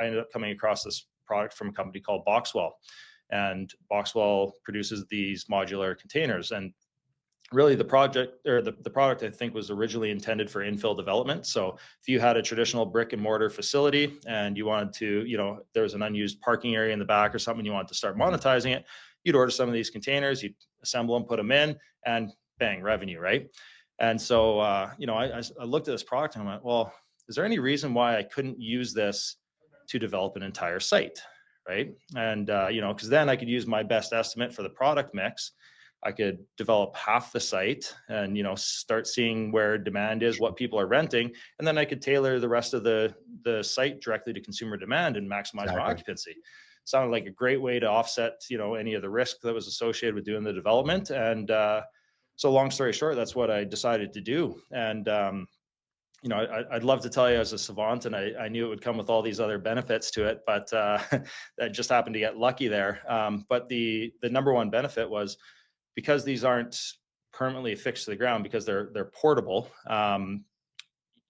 I ended up coming across this product from a company called Boxwell, and Boxwell produces these modular containers. And really the project or the product, I think, was originally intended for infill development. So if you had a traditional brick and mortar facility and you wanted to, there was an unused parking area in the back or something, you wanted to start monetizing it, you'd order some of these containers, you'd assemble them, put them in, and bang, revenue, right? And so, I looked at this product and I went, well, is there any reason why I couldn't use this to develop an entire site, right? And, because then I could use my best estimate for the product mix. I could develop half the site and, start seeing where demand is, what people are renting. And then I could tailor the rest of the site directly to consumer demand and maximize my occupancy. Sounded like a great way to offset, any of the risk that was associated with doing the development. And so long story short, that's what I decided to do. And, I'd love to tell you as a savant, and I knew it would come with all these other benefits to it, but that just happened to get lucky there. But the number one benefit was, because these aren't permanently affixed to the ground, because they're portable,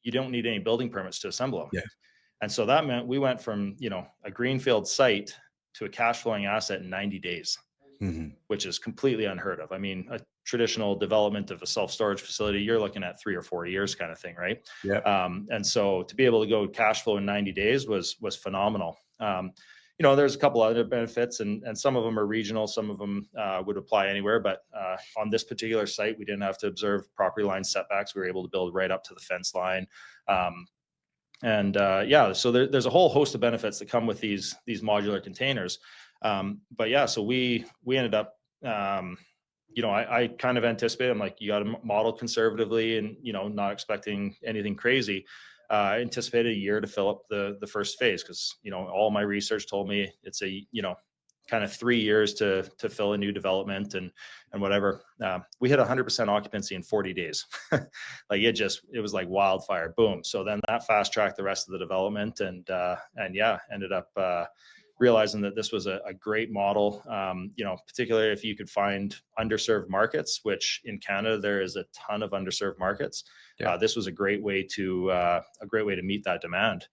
you don't need any building permits to assemble them. Yeah. And so that meant we went from, a greenfield site to a cash flowing asset in 90 days, which is completely unheard of. I mean, a traditional development of a self-storage facility, you're looking at 3 or 4 years kind of thing, right? Yeah. And so to be able to go cash flow in 90 days was phenomenal. There's a couple other benefits, and some of them are regional, some of them would apply anywhere. But on this particular site, we didn't have to observe property line setbacks. We were able to build right up to the fence line. So there's a whole host of benefits that come with these modular containers. So we ended up, I kind of anticipated, I'm like, you got to model conservatively and, not expecting anything crazy. I anticipated a year to fill up the first phase, because, all my research told me it's a, kind of 3 years to fill a new development and whatever. We hit 100% occupancy in 40 days. Like it was like wildfire, boom. So then that fast tracked the rest of the development, and ended up realizing that this was a great model, particularly if you could find underserved markets, which in Canada, there is a ton of underserved markets. Yeah. This was a great way to meet that demand.